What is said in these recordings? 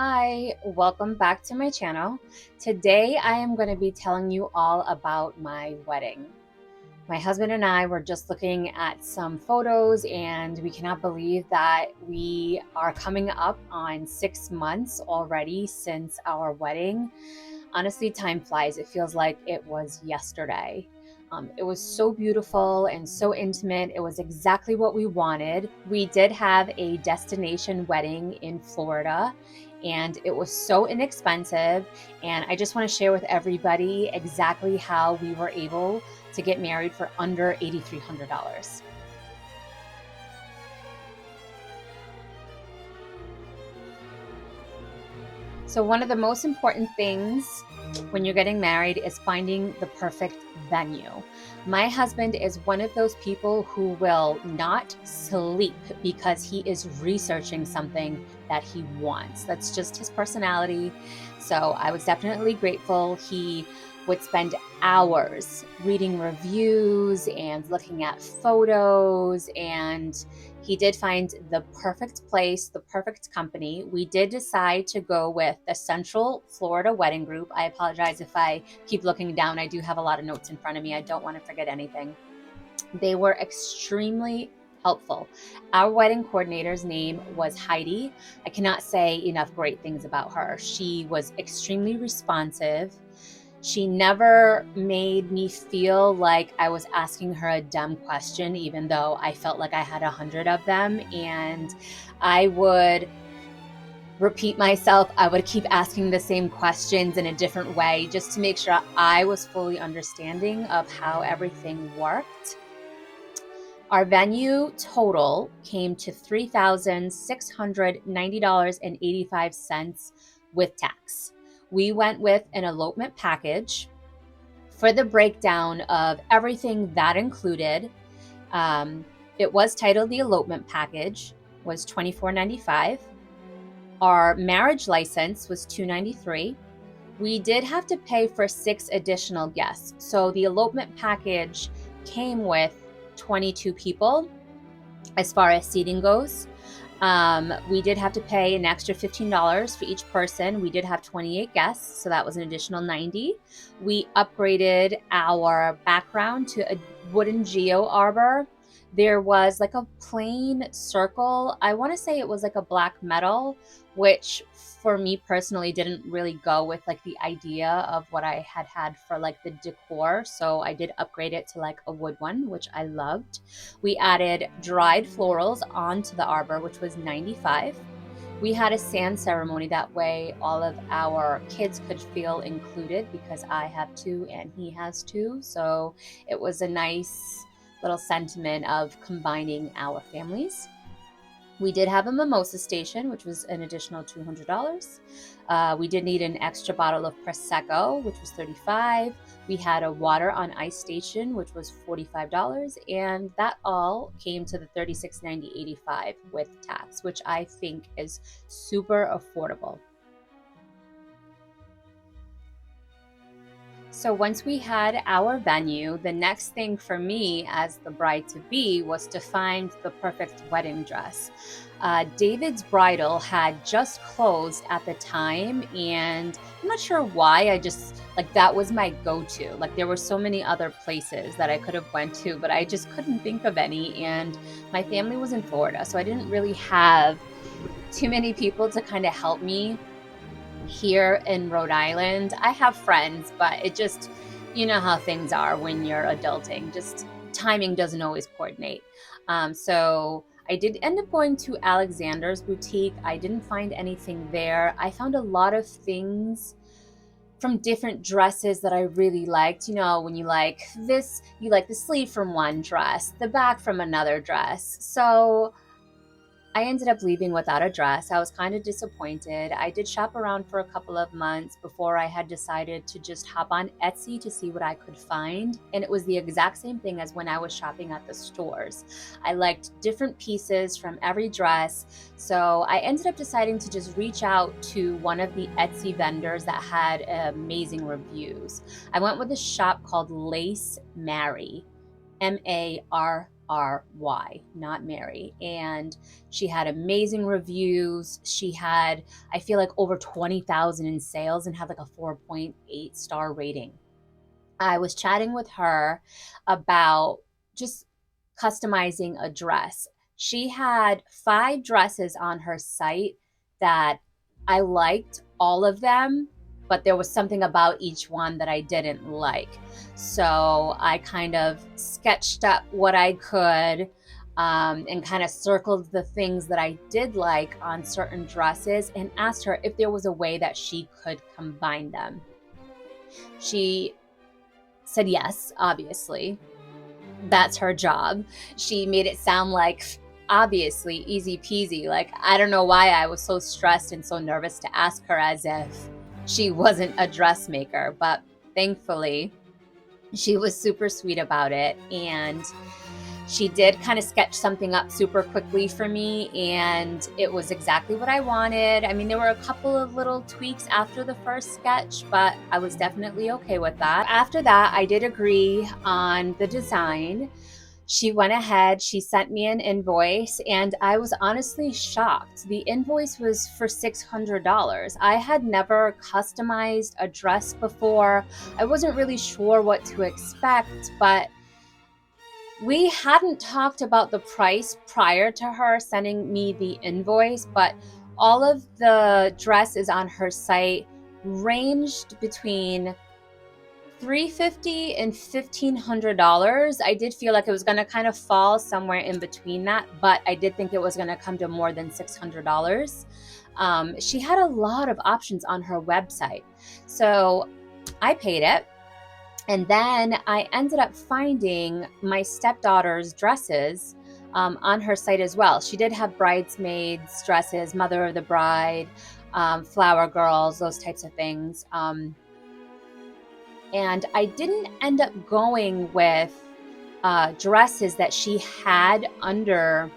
Hi, welcome back to my channel. Today I am going to be telling you all about my wedding. My husband and I were just looking at some photos and we cannot believe that we are coming up on 6 months already since our wedding. Honestly, time flies. It feels like it was yesterday. It was so beautiful and so intimate. It was exactly what we wanted. We did have a destination wedding in Florida, and it was so inexpensive. And I just want to share with everybody exactly how we were able to get married for under $8,300. So one of the most important things when you're getting married is finding the perfect venue. My husband is one of those people who will not sleep because he is researching something that he wants. That's just his personality. So I was definitely grateful. He would spend hours reading reviews and looking at photos, and he did find the perfect place, the perfect company. We did decide to go with the Central Florida Wedding Group. I apologize if I keep looking down. I do have a lot of notes in front of me. I don't want to forget anything. They were extremely helpful. Our wedding coordinator's name was Heidi. I cannot say enough great things about her. She was extremely responsive. She never made me feel like I was asking her a dumb question, even though I felt like I had 100 of them. And I would repeat myself. I would keep asking the same questions in a different way just to make sure I was fully understanding of how everything worked. Our venue total came to $3,690.85 with tax. We went with an elopement package. For the breakdown of everything that included, it was titled the elopement package, was $24.95. Our marriage license was $293. We did have to pay for 6 additional guests. So the elopement package came with 22 people as far as seating goes. We did have to pay an extra $15 for each person. We did have 28 guests, so that was an additional $90. We upgraded our background to a wooden geo arbor. There was like a plain circle. I want to say it was like a black metal, which for me personally didn't really go with like the idea of what I had for like the decor. So I did upgrade it to like a wood one, which I loved. We added dried florals onto the arbor, which was $95. We had a sand ceremony. That way all of our kids could feel included because I have 2 and he has 2. So it was a nice little sentiment of combining our families. We did have a mimosa station, which was an additional $200. We did need an extra bottle of Prosecco, which was $35. We had a water on ice station, which was $45. And that all came to the $36.90.85 with tax, which I think is super affordable. So once we had our venue, the next thing for me as the bride-to-be was to find the perfect wedding dress. David's Bridal had just closed at the time, and I'm not sure why. I just like that was my go-to. Like there were so many other places that I could have went to, but I just couldn't think of any. And my family was in Florida, so I didn't really have too many people to kind of help me here in Rhode Island. I have friends, but it just, you know how things are when you're adulting, just timing doesn't always coordinate. So I did end up going to Alexander's Boutique. I didn't find anything there. I found a lot of things from different dresses that I really liked. You know, when you like this, you like the sleeve from one dress, the back from another dress. So I ended up leaving without a dress. I was kind of disappointed. I did shop around for a couple of months before I had decided to just hop on Etsy to see what I could find. And it was the exact same thing as when I was shopping at the stores. I liked different pieces from every dress. So I ended up deciding to just reach out to one of the Etsy vendors that had amazing reviews. I went with a shop called LaceMarry. MARRY. MARY, not Mary. And she had amazing reviews. She had, I feel like, over 20,000 in sales and had like a 4.8 star rating. I was chatting with her about just customizing a dress. She had 5 dresses on her site that I liked all of them, but there was something about each one that I didn't like. So I kind of sketched up what I could, and kind of circled the things that I did like on certain dresses and asked her if there was a way that she could combine them. She said yes, obviously. That's her job. She made it sound like obviously easy peasy. Like, I don't know why I was so stressed and so nervous to ask her as if she wasn't a dressmaker, but thankfully she was super sweet about it. And she did kind of sketch something up super quickly for me, and it was exactly what I wanted. I mean, there were a couple of little tweaks after the first sketch, but I was definitely okay with that. After that, I did agree on the design. She went ahead, she sent me an invoice, and I was honestly shocked. The invoice was for $600. I had never customized a dress before. I wasn't really sure what to expect, but we hadn't talked about the price prior to her sending me the invoice, but all of the dresses on her site ranged between $350 and $1,500. I did feel like it was going to kind of fall somewhere in between that, but I did think it was going to come to more than $600. She had a lot of options on her website, so I paid it. And then I ended up finding my stepdaughter's dresses on her site as well. She did have bridesmaids dresses, mother of the bride, flower girls, those types of things. And I didn't end up going with dresses that she had under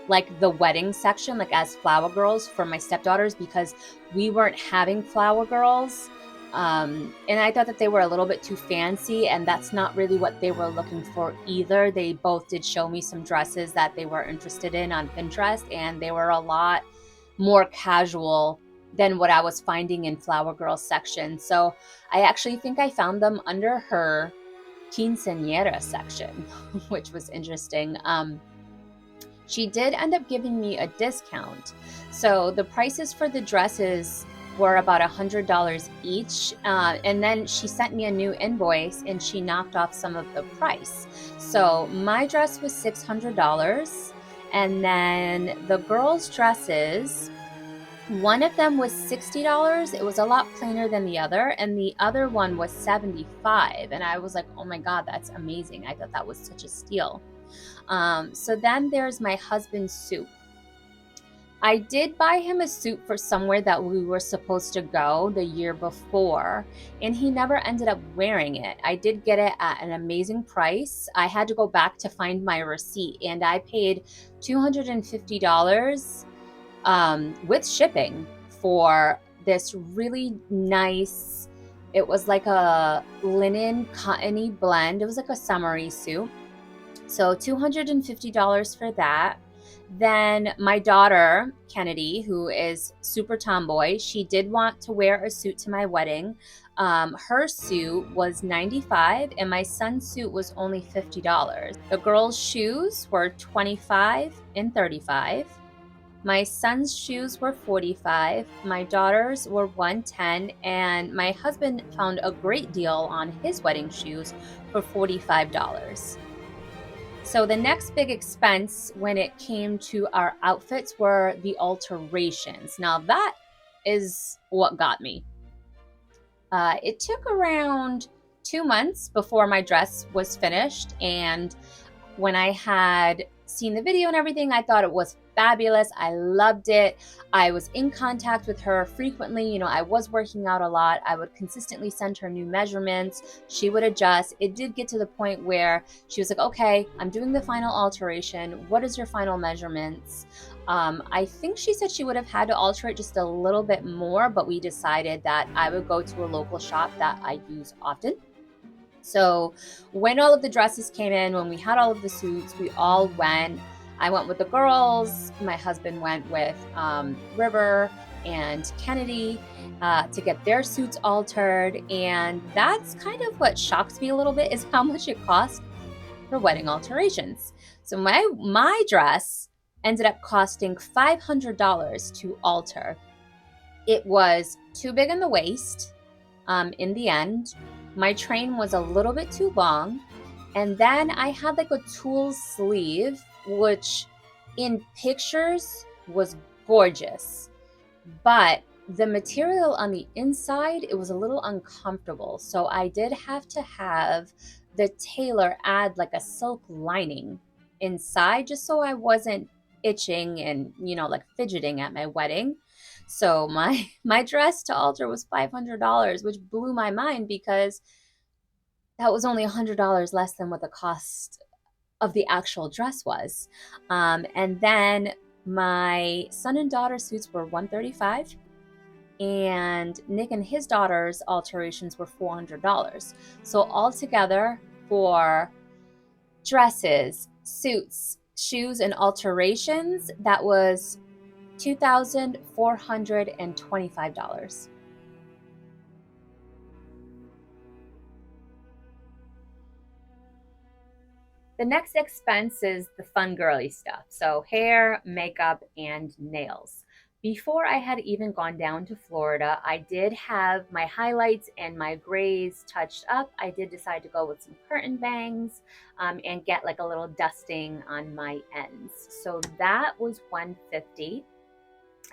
like the wedding section, like as flower girls for my stepdaughters, because we weren't having flower girls. And I thought that they were a little bit too fancy, and that's not really what they were looking for either. They both did show me some dresses that they were interested in on Pinterest, and they were a lot more casual than what I was finding in Flower Girl section. So I actually think I found them under her quinceañera section, which was interesting. She did end up giving me a discount. So the prices for the dresses were about $100 each. And then she sent me a new invoice and she knocked off some of the price. So my dress was $600. And then the girls' dresses, one of them was $60. It was a lot plainer than the other. And the other one was $75. And I was like, oh my God, that's amazing. I thought that was such a steal. So then there's my husband's suit. I did buy him a suit for somewhere that we were supposed to go the year before, and he never ended up wearing it. I did get it at an amazing price. I had to go back to find my receipt, and I paid $250 with shipping for this really nice, it was like a linen cottony blend. It was like a summery suit. So $250 for that. Then my daughter, Kennedy, who is super tomboy, she did want to wear a suit to my wedding. Her suit was $95 and my son's suit was only $50. The girls' shoes were $25 and $35. My son's shoes were $45. My daughter's were $110, and my husband found a great deal on his wedding shoes for $45. So the next big expense when it came to our outfits were the alterations. Now that is what got me. It took around 2 months before my dress was finished, and when I had seen the video and everything, I thought it was fabulous. I loved it. I was in contact with her frequently. You know, I was working out a lot. I would consistently send her new measurements. She would adjust. It did get to the point where she was like, okay, I'm doing the final alteration. What is your final measurements? I think she said she would have had to alter it just a little bit more, but we decided that I would go to a local shop that I use often. So when all of the dresses came in, when we had all of the suits, we all went. I went with the girls. My husband went with River and Kennedy to get their suits altered. And that's kind of what shocks me a little bit, is how much it cost for wedding alterations. So my dress ended up costing $500 to alter. It was too big in the waist in the end. My train was a little bit too long. And then I had like a tulle sleeve, which in pictures was gorgeous. But the material on the inside, it was a little uncomfortable. So I did have to have the tailor add like a silk lining inside, just so I wasn't itching and, like fidgeting at my wedding. So my my dress to alter was $500, which blew my mind because that was only $100 less than what the cost of the actual dress was. And then my son and daughter suits were 135, and Nick and his daughter's alterations were $400. So altogether, for dresses, suits, shoes, and alterations, that was $2,425. The next expense is the fun girly stuff. So hair, makeup, and nails. Before I had even gone down to Florida, I did have my highlights and my grays touched up. I did decide to go with some curtain bangs and get like a little dusting on my ends. So that was $150.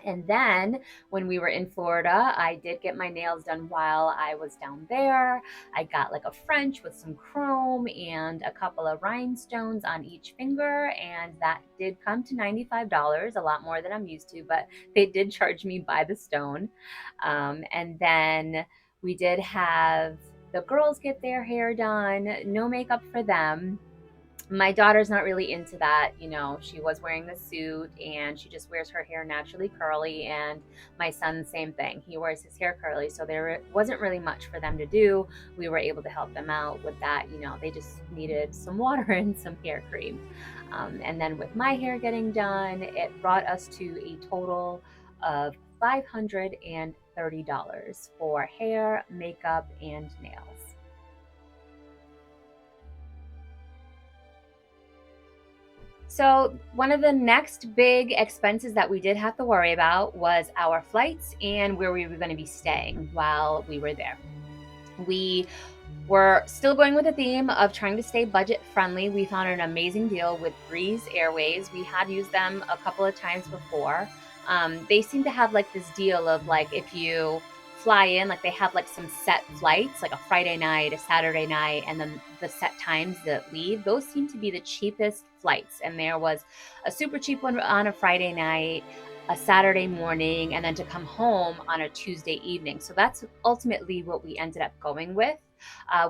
And then when we were in Florida, I did get my nails done while I was down there. I got like a French with some chrome and a couple of rhinestones on each finger. And that did come to $95, a lot more than I'm used to, but they did charge me by the stone. And then we did have the girls get their hair done, no makeup for them. My daughter's not really into that. She was wearing the suit and she just wears her hair naturally curly. And my son, same thing. He wears his hair curly. So there wasn't really much for them to do. We were able to help them out with that. They just needed some water and some hair cream. And then with my hair getting done, it brought us to a total of $530 for hair, makeup, and nails. So, one of the next big expenses that we did have to worry about was our flights and where we were going to be staying while we were there. We were still going with the theme of trying to stay budget friendly. We found an amazing deal with Breeze Airways. We had used them a couple of times before. They seem to have like this deal of like, if you fly in, like they have like some set flights, like a Friday night, a Saturday night, and then the set times that leave. Those seem to be the cheapest flights. And there was a super cheap one on a Friday night, a Saturday morning, and then to come home on a Tuesday evening. So that's ultimately what we ended up going with.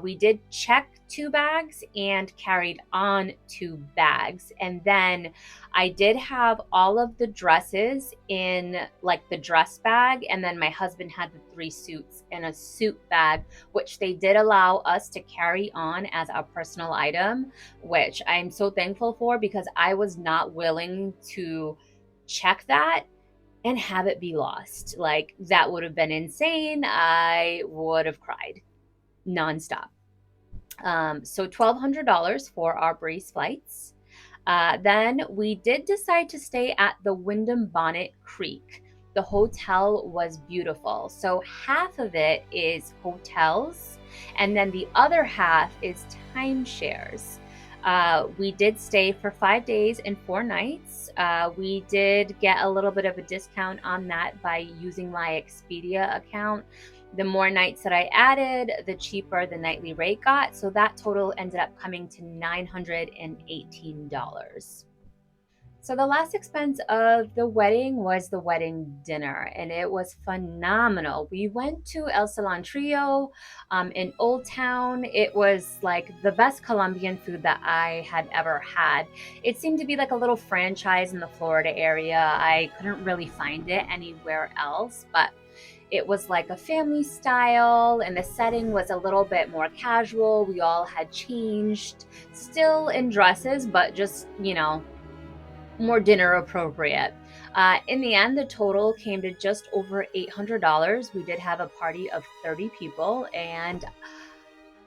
We did check 2 bags and carried on 2 bags. And then I did have all of the dresses in like the dress bag. And then my husband had the 3 suits in a suit bag, which they did allow us to carry on as our personal item, which I'm so thankful for, because I was not willing to check that and have it be lost. Like that would have been insane. I would have cried nonstop. So $1,200 for our Breeze flights. Then we did decide to stay at the Wyndham Bonnet Creek. The hotel was beautiful. So half of it is hotels, and then the other half is timeshares. We did stay for 5 days and 4 nights. We did get a little bit of a discount on that by using my Expedia account. The more nights that I added, the cheaper the nightly rate got. So that total ended up coming to $918. So the last expense of the wedding was the wedding dinner, and it was phenomenal. We went to El Cilantrillo in Old Town. It was like the best Colombian food that I had ever had. It seemed to be like a little franchise in the Florida area. I couldn't really find it anywhere else, but It was like a family style, and the setting was a little bit more casual. We all had changed, still in dresses, but just, more dinner appropriate. In the end, the total came to just over $800. We did have a party of 30 people, and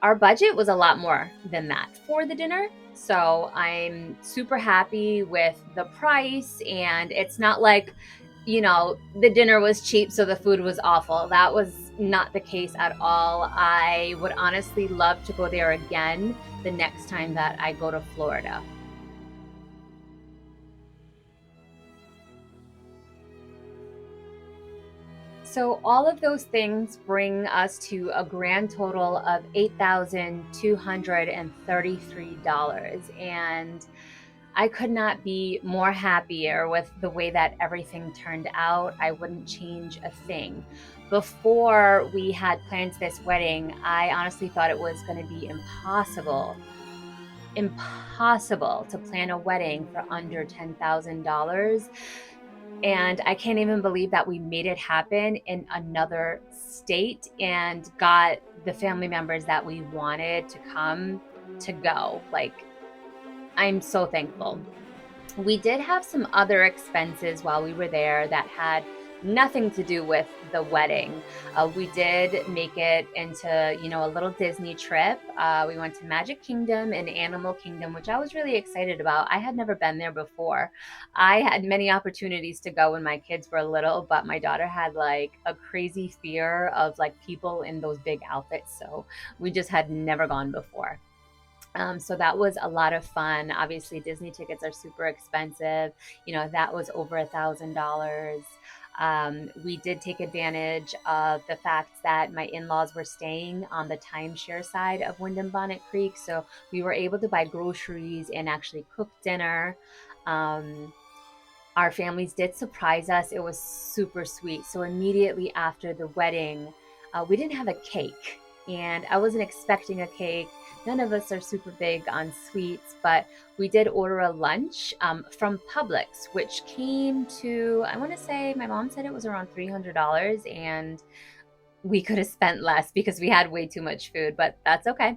our budget was a lot more than that for the dinner. So I'm super happy with the price, and it's not like, the dinner was cheap, so the food was awful. That was not the case at all. I would honestly love to go there again the next time that I go to Florida. So all of those things bring us to a grand total of $8,233. And I could not be more happier with the way that everything turned out. I wouldn't change a thing. Before we had planned this wedding, I honestly thought it was going to be impossible to plan a wedding for under $10,000. And I can't even believe that we made it happen in another state and got the family members that we wanted to come to go. Like, I'm so thankful. We did have some other expenses while we were there that had nothing to do with the wedding. We did make it into, a little Disney trip. We went to Magic Kingdom and Animal Kingdom, which I was really excited about. I had never been there before. I had many opportunities to go when my kids were little, but my daughter had like a crazy fear of like people in those big outfits. So we just had never gone before. So that was a lot of fun. Obviously, Disney tickets are super expensive. That was over $1,000. We did take advantage of the fact that my in-laws were staying on the timeshare side of Wyndham Bonnet Creek. So we were able to buy groceries and actually cook dinner. Um, our families did surprise us. It was super sweet. So immediately after the wedding, we didn't have a cake, and I wasn't expecting a cake. None of us are super big on sweets, but we did order a lunch from Publix, which came to, I want to say, my mom said it was around $300, and we could have spent less because we had way too much food, but that's okay.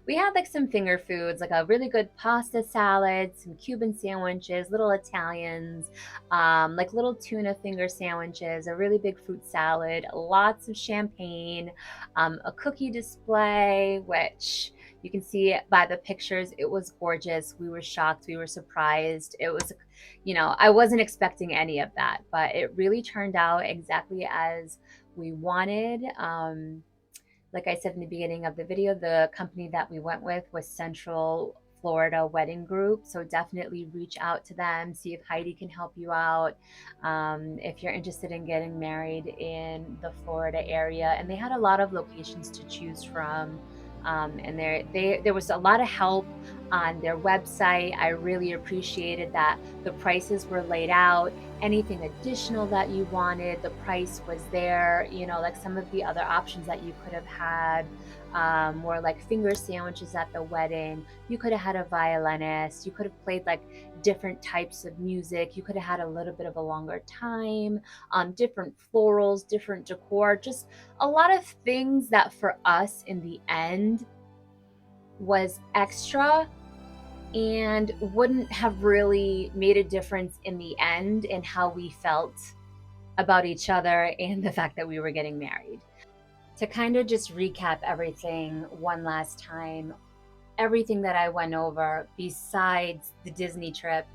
We had like some finger foods, like a really good pasta salad, some Cuban sandwiches, little Italians, like little tuna finger sandwiches, a really big fruit salad, lots of champagne, a cookie display, which you can see it by the pictures. It was gorgeous. We were shocked. We were surprised. It was, I wasn't expecting any of that, but it really turned out exactly as we wanted. Like I said in the beginning of the video, the company that we went with was Central Florida Wedding Group. So definitely reach out to them, see if Heidi can help you out. If you're interested in getting married in the Florida area, and they had a lot of locations to choose from. And there was a lot of help on their website. I really appreciated that the prices were laid out. Anything additional that you wanted, the price was there. Like some of the other options that you could have had were like finger sandwiches at the wedding. You could have had a violinist. You could have played like different types of music. You could have had a little bit of a longer time, different florals, different decor, just a lot of things that for us in the end was extra and wouldn't have really made a difference in the end in how we felt about each other and the fact that we were getting married. To kind of just recap everything one last time, everything that I went over besides the Disney trip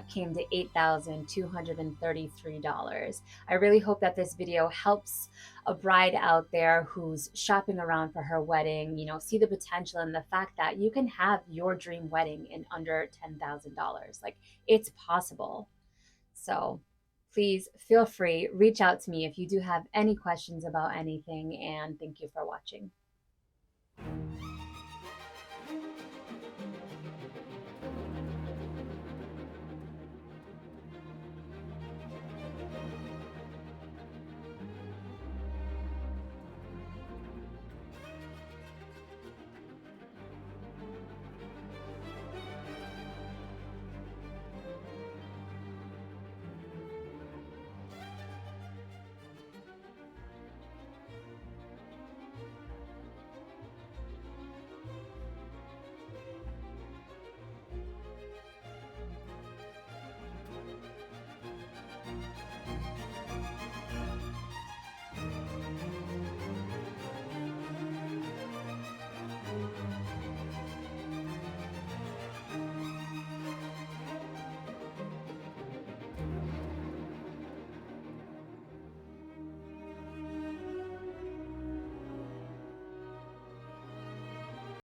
came to $8,233. I really hope that this video helps a bride out there who's shopping around for her wedding, see the potential and the fact that you can have your dream wedding in under $10,000. Like, it's possible. So please feel free, reach out to me if you do have any questions about anything, and thank you for watching.